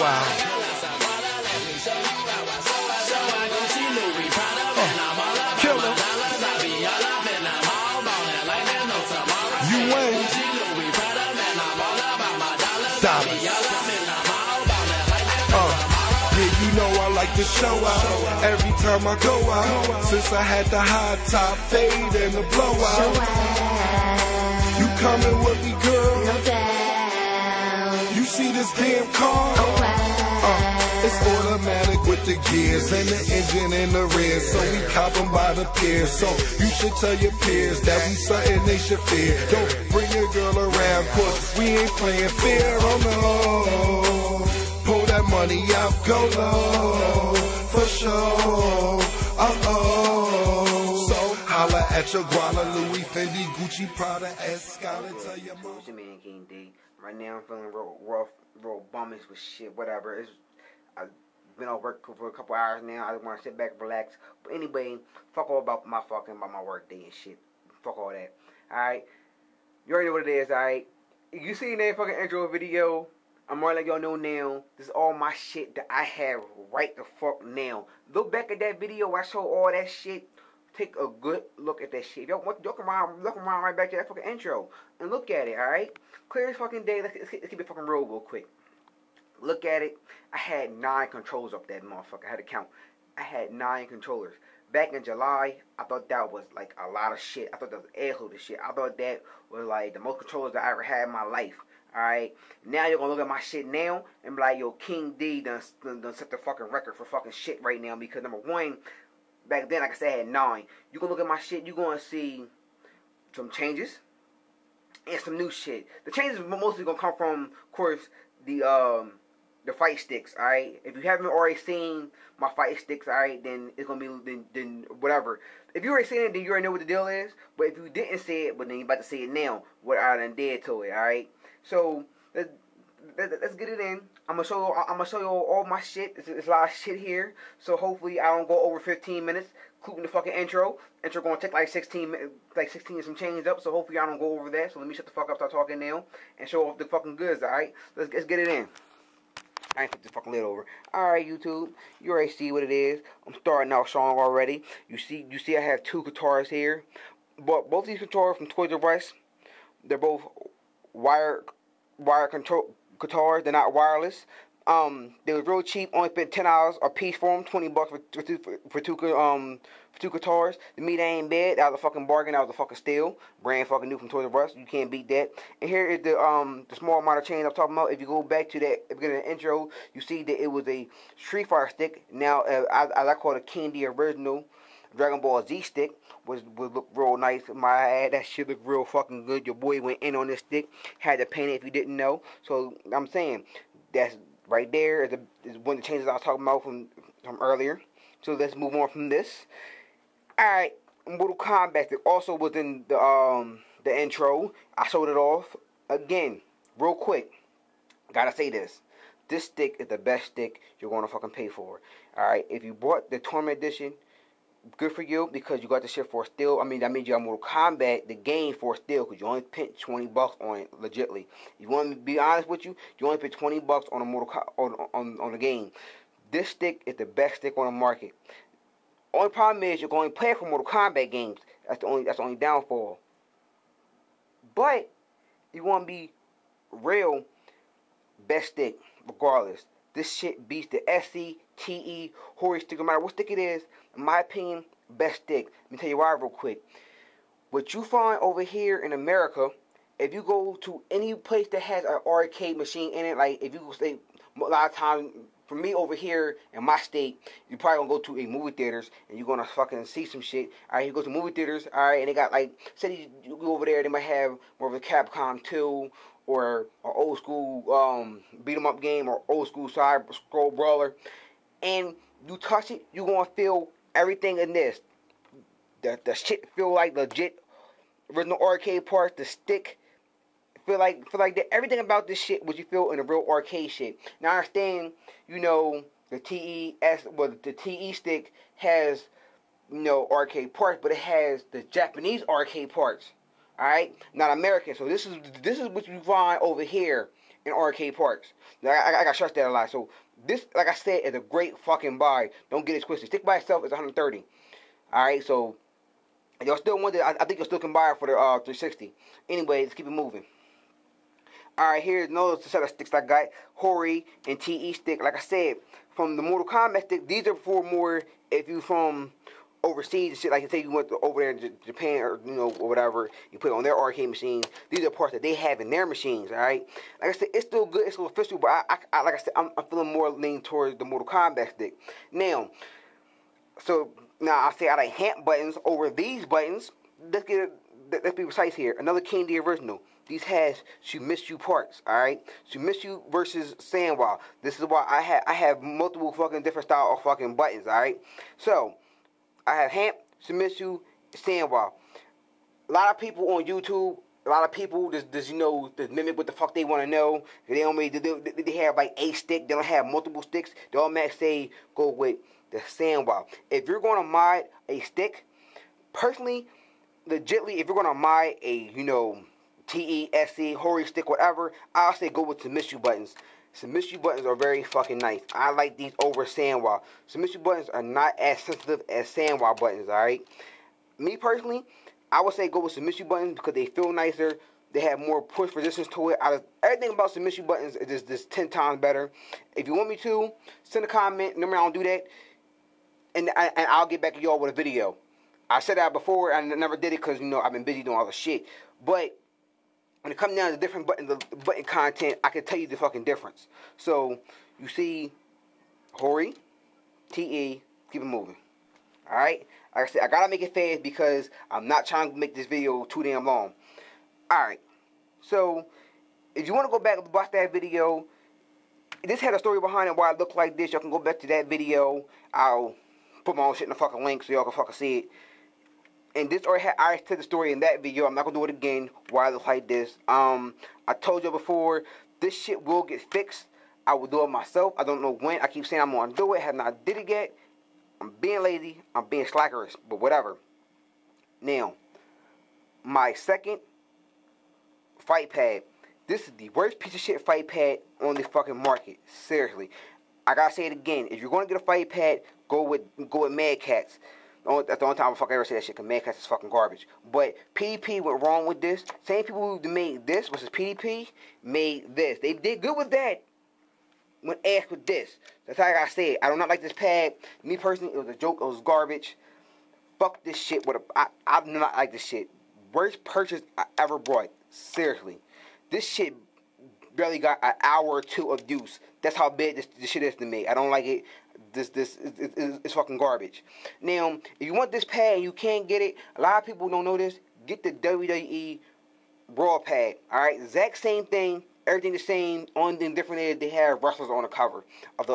out. Killer. You ain't. Dollars. Yeah, you know I like to show out every time I go out. Since I had the high top fade and the blowout. You coming with me, girl? No doubt. You see this damn car? Oh, wow. It's automatic with the gears and the engine in the rear. So we cop 'em by the pier. So you should tell your peers that we something they should fear. Don't bring your girl around, cause we ain't playing fair. Oh no. Pull that money out, go low. For sure. Uh-oh. So holla at your Guala, Louis, Fendi, Gucci, Prada, Escala. Tell your mom. It's your man King D. Right now I'm feeling real rough, real bummies with shit, whatever. I've been off work for a couple hours now. I just want to sit back and relax. But anyway, fuck all about my work day and shit. Fuck all that. Alright? You already know what it is, alright? You seen that fucking intro video? I'm already letting y'all know now. This is all my shit that I have right the fuck now. Look back at that video. I show all that shit. Take a good look at that shit. Y'all look around right back to that fucking intro and look at it, alright? Clear as fucking day. Let's keep it fucking real quick. Look at it. I had 9 controls up that motherfucker. I had to count. I had 9 controllers. Back in July, I thought that was like a lot of shit. I thought that was airload shit. I thought that was like the most controllers that I ever had in my life. Alright? Now you're gonna look at my shit now and be like, yo, King D done set the fucking record for fucking shit right now. Because number one, back then, like I said, I had 9. You can look at my shit, you're gonna see some changes and some new shit. The changes are mostly gonna come from, of course, the fight sticks, alright? If you haven't already seen my fight sticks, alright, then it's gonna be, then whatever. If you already seen it, then you already know what the deal is. But if you didn't see it, but then you're about to see it now, what I done did to it, alright? So, let's get it in. I'm gonna show you all my shit. There's a lot of shit here. So hopefully I don't go over 15 minutes, including the fucking intro. Intro gonna take like 16 minutes, like 16 and some change up. So hopefully I don't go over that. So let me shut the fuck up, start talking now, and show off the fucking goods, alright? Let's get it in. I ain't put the fucking lid over. Alright, YouTube. You already see what it is. I'm starting out strong already. You see I have 2 guitars here. But both these guitars from Toys R Us, they're both wire control guitars. They're not wireless. They was real cheap. Only spent $10 a piece for them. $20 for two guitars. To me, they ain't bad. That was a fucking bargain. That was a fucking steal. Brand fucking new from Toys R Us. You can't beat that. And here is the small amount of change I'm talking about. If you go back to that at the beginning of the intro, you see that it was a Street Fighter stick. Now, as I call it, a King D original Dragon Ball Z stick would look real nice. My ad, that shit look real fucking good. Your boy went in on this stick. Had to paint it if you didn't know. So I'm saying that's right there is one of the changes I was talking about from earlier. So let's move on from this. Alright, Mortal Kombat that also was in the intro. I showed it off. Again, real quick. Gotta say this. This stick is the best stick you're gonna fucking pay for. Alright, if you bought the Tournament Edition, good for you because you got the shit for a steal. I mean, that means you got Mortal Kombat, the game, for a steal because you only spent $20 on it, legitly. You want me to be honest with you? You only spent $20 on a on the game. This stick is the best stick on the market. Only problem is you're going to play for Mortal Kombat games. That's the only downfall. But you want to be real, best stick regardless. This shit beats the SC, TE, Hori stick, no matter what stick it is. In my opinion, best stick. Let me tell you why real quick. What you find over here in America, if you go to any place that has an arcade machine in it, like if you say a lot of times, for me over here in my state, you probably gonna go to a movie theaters and you're gonna fucking see some shit. Alright, you go to movie theaters, alright, and they got like, say you go over there, they might have more of a Capcom 2 or an old school beat 'em up game or old school side scroll brawler, and you touch it, you're gonna feel everything in this. The shit feel like legit original arcade parts. The stick feel like that. Everything about this shit what you feel in a real arcade shit. Now I understand, you know, the the TE stick has, you know, arcade parts, but it has the Japanese arcade parts. Alright? Not American. So this is what you find over here in arcade parts. Now, I got stressed that a lot. So this, like I said, is a great fucking buy. Don't get it twisted. Stick by itself is 130. All right, so y'all still want it. I think you still can buy it for the 360. Anyway, let's keep it moving. All right, here's another set of sticks I got. Hori and TE stick. Like I said, from the Mortal Kombat stick, these are for more if you from overseas and shit. Like say you went over there in Japan or or whatever, you put it on their arcade machines. These are parts that they have in their machines. All right. Like I said, it's still good. It's still official, but I like I said, I'm feeling more leaning towards the Mortal Kombat stick now. So now I say I like hand buttons over these buttons. Let's be precise here. Another King the original. These has Sumitsu parts, alright? Sumitsu versus Sanwa. This is why I have multiple fucking different style of fucking buttons, alright? So, I have Hamp, Sumitsu, Sanwa. A lot of people on YouTube, a lot of people just just mimic what the fuck they want to know. They have like a stick, they don't have multiple sticks. They automatically say go with the Sanwa. If you're going to mod a stick, personally, legitly, if you're going to mod a, TE, SE, Hori stick, whatever, I'll say go with Sumitsu buttons. Sumitsu buttons are very fucking nice. I like these over Sanwa. Sumitsu buttons are not as sensitive as Sanwa buttons, alright? Me personally, I would say go with Sumitsu buttons because they feel nicer. They have more push resistance to it. Everything about Sumitsu buttons is just 10 times better. If you want me to, send a comment. Remember, I don't do that. And I'll get back to y'all with a video. I said that before, and I never did it because, I've been busy doing all the shit. But when it comes down to different button content, I can tell you the fucking difference. So, you see, Hori, TE, keep it moving. Alright? Like I said, I gotta make it fast because I'm not trying to make this video too damn long. Alright. So, if you want to go back and watch that video, this had a story behind it why it looked like this. Y'all can go back to that video. I'll put my own shit in the fucking link so y'all can fucking see it. And this already I said the story in that video. I'm not gonna do it again. Why it looks like this? I told you before, this shit will get fixed. I will do it myself. I don't know when. I keep saying I'm gonna do it. Have not did it yet. I'm being lazy. I'm being slackerish. But whatever. Now, my second fight pad. This is the worst piece of shit fight pad on the fucking market. Seriously. I gotta say it again. If you're gonna get a fight pad, go with Mad Catz. That's the only time I fucking ever say that shit, because Mad Catz is fucking garbage. But PDP went wrong with this. Same people who made this versus PDP made this. They did good with that when asked with this. That's how I gotta say it. I do not like this pad. Me personally, it was a joke. It was garbage. Fuck this shit. I do not like this shit. Worst purchase I ever bought. Seriously. This shit barely got an hour or two of use. That's how bad this shit is to me. I don't like it. It's fucking garbage. Now, if you want this pad and you can't get it, a lot of people don't know this. Get the WWE Raw pad. Alright, exact same thing. Everything the same. Only thing different is they have wrestlers on the cover of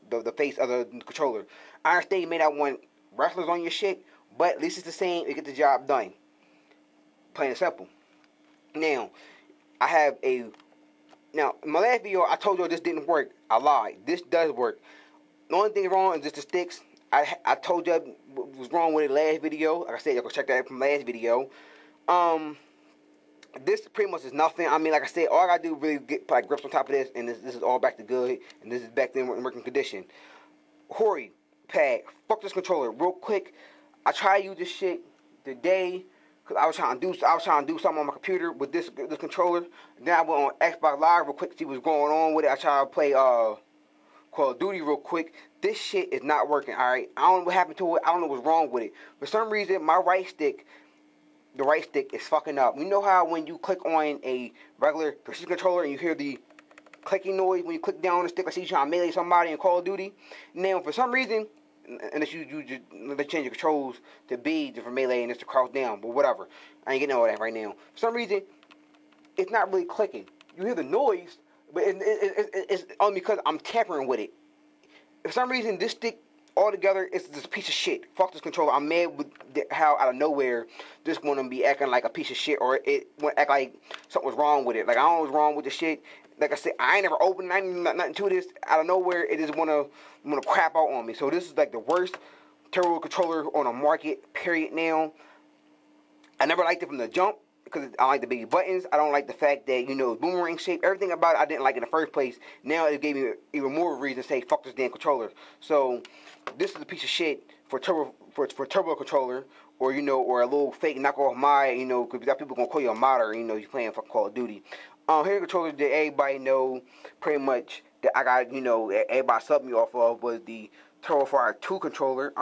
the face of the controller. I understand you may not want wrestlers on your shit, but at least it's the same. It get the job done. Plain and simple. Now, Now, in my last video, I told you this didn't work. I lied. This does work. The only thing wrong is just the sticks. I told you what was wrong with the last video. Like I said, y'all go check that out from last video. This pretty much is nothing. I mean, like I said, all I gotta do is really get grips on top of this, and this is all back to good, and this is back to in working condition. Hori pad. Fuck this controller. Real quick, I tried to use this shit today. Cause I was trying to do something on my computer with this controller. Then I went on Xbox Live real quick to see what's going on with it. I tried to play Call of Duty real quick. This shit is not working. All right, I don't know what happened to it. I don't know what's wrong with it. For some reason, my right stick, the right stick is fucking up. You know how when you click on a regular precision controller and you hear the clicking noise when you click down on the stick, like you trying to melee somebody in Call of Duty. Now, for some reason, unless you change your controls to B for melee and it's to cross down, but whatever. I ain't getting all that right now. For some reason, it's not really clicking. You hear the noise, but it's only because I'm tampering with it. For some reason, this stick altogether is this piece of shit. Fuck this controller. I'm mad with how out of nowhere this one to be acting like a piece of shit, or it won't act like something was wrong with it. Like I don't know what's wrong with the shit. Like I said, I ain't never opened nothing to this. Out of nowhere, it just wanna crap out on me. So this is like the worst turbo controller on the market. Period. Now, I never liked it from the jump. because I like the baby buttons. I don't like the fact that, you know, boomerang shape. Everything about it I didn't like in the first place. Now it gave me even more reason to say fuck this damn controller. So this is a piece of shit for turbo controller, or, you know, or a little fake knockoff mod, you know, because people gonna call you a modder, you know, you're playing for Call of Duty. Here's a controller that everybody know pretty much that I got, you know, everybody subbed me off of, was the TurboFire 2 controller.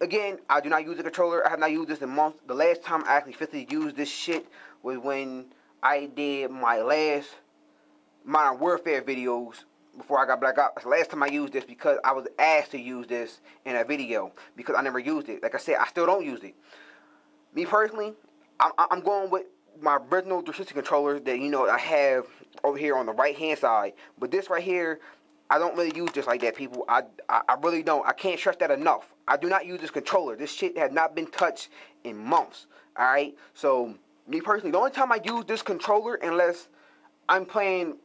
Again, I do not use the controller. I have not used this in months. The last time I actually physically used this shit was when I did my last Modern Warfare videos before I got Black Ops. The last time I used this because I was asked to use this in a video because I never used it. Like I said, I still don't use it. Me personally, I'm going with my original 360 controller that, you know, I have over here on the right hand side. But this right here, I don't really use this like that, people. I really don't. I can't stress that enough. I do not use this controller. This shit has not been touched in months. Alright? So, me personally, the only time I use this controller, unless I'm playing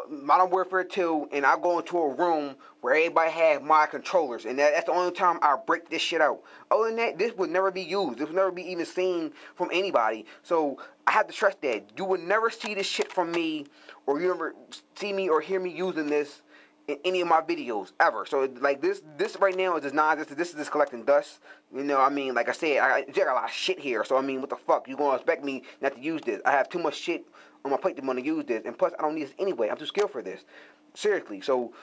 Modern Warfare 2 and I go into a room where everybody has my controllers, and that's the only time I break this shit out. Other than that, this would never be used. This would never be even seen from anybody. So I have to stress that you would never see this shit from me, or you never see me or hear me using this in any of my videos ever. So like this right now is just non-existent. This is just collecting dust. You know, I mean, like I said, I got a lot of shit here. So I mean, what the fuck? You gonna expect me not to use this? I have too much shit on my plate to want to use this, and plus I don't need this anyway. I'm too skilled for this. Seriously. So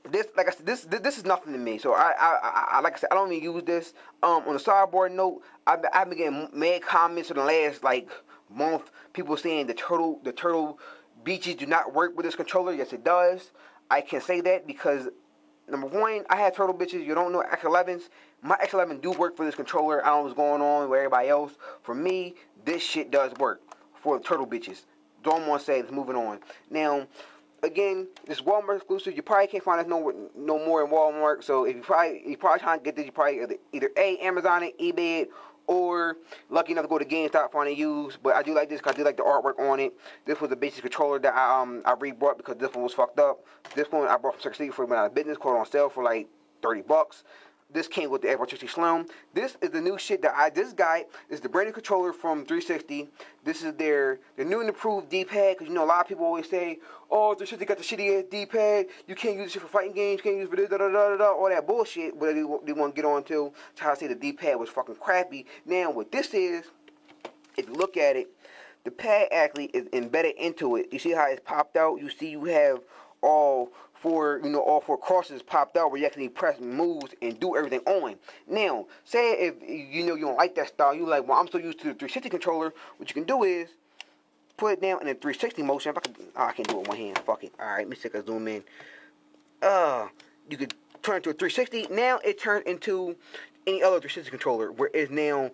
this, like I said, this is nothing to me. So I like I said, I don't even use this. On a sideboard note, I've been getting mad comments in the last like month. People saying the turtle beaches do not work with this controller. Yes, it does. I can say that because, number one, I have turtle bitches. You don't know X11s. My X11 do work for this controller. I don't know what's going on with everybody else. For me, this shit does work for the turtle bitches. Don't want to say. It's moving on. Now, again, this Walmart exclusive. You probably can't find this no more in Walmart. So if you probably trying to get this, you probably either A, Amazon it, eBay it, or lucky enough to go to GameStop find it used. But I do like this because I do like the artwork on it. This was a basic controller that I re-bought because this one was fucked up. This one I bought from Circuit City for when I was business, caught on sale for like $30. This came with the Xbox 360 Slim. This is the new shit that this is the brand new controller from 360. This is their new and improved D-pad, because you know a lot of people always say, oh, 360 got the shitty ass D-pad. You can't use this shit for fighting games. You can't use it for this, all that bullshit. But they want to get on to how to say the D-pad was fucking crappy. Now what this is, if you look at it, the pad actually is embedded into it. You see how it's popped out? You see you have all four crosses popped out where you actually press moves and do everything on. Now, say if you don't like that style, you like, well, I'm so used to the 360 controller. What you can do is put it down in the 360 motion. If I can do it with one hand. Fuck it. All right, let me see if I zoom in. You could turn it to a 360. Now it turns into any other 360 controller where it's now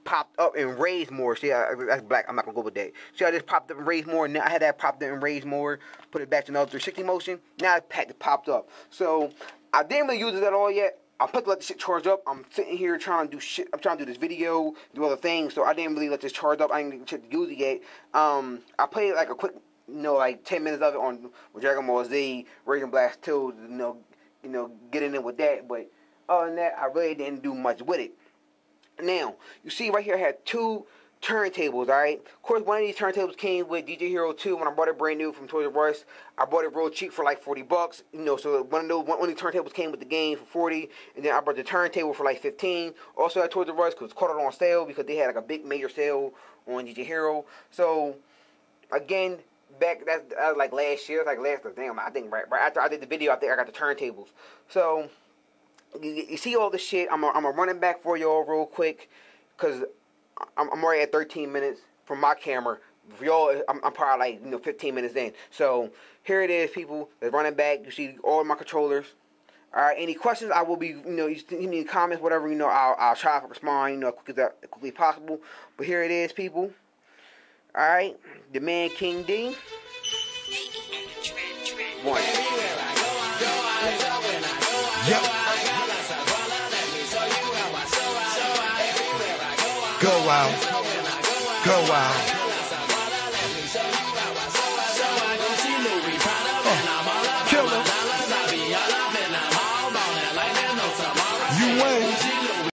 popped up and raised more. See, that's black. I'm not gonna go with that. See, I just popped up and raised more. Now I had that popped up and raised more. Put it back to another 360 motion. Now it popped up. So I didn't really use it at all yet. I'm supposed to let this shit charge up. I'm sitting here trying to do shit. I'm trying to do this video, do other things. So I didn't really let this charge up. I didn't get to use it yet. I played like a quick, like 10 minutes of it on Dragon Ball Z, Raging Blast 2. Getting in with that. But other than that, I really didn't do much with it. Now, you see right here I had two turntables, alright? Of course, one of these turntables came with DJ Hero 2 when I bought it brand new from Toys R Us. I bought it real cheap for like $40. So one of the turntables came with the game for 40, and then I bought the turntable for like 15. Also at Toys R Us because it's caught it on sale because they had like a big major sale on DJ Hero. So again, back that was like last year. I think right after I did the video, I think I got the turntables. So you see all this shit. I'm gonna run it back for y'all real quick, cause I'm already at 13 minutes from my camera. For y'all, I'm probably like 15 minutes in. So here it is, people. Let's run it back. You see all of my controllers. All right. Any questions? I will be, you leave me in comments, whatever. I'll try to respond, quickly as possible. But here it is, people. All right. The man King D. One. Yep. Go out. Go out. Killer. You ain't.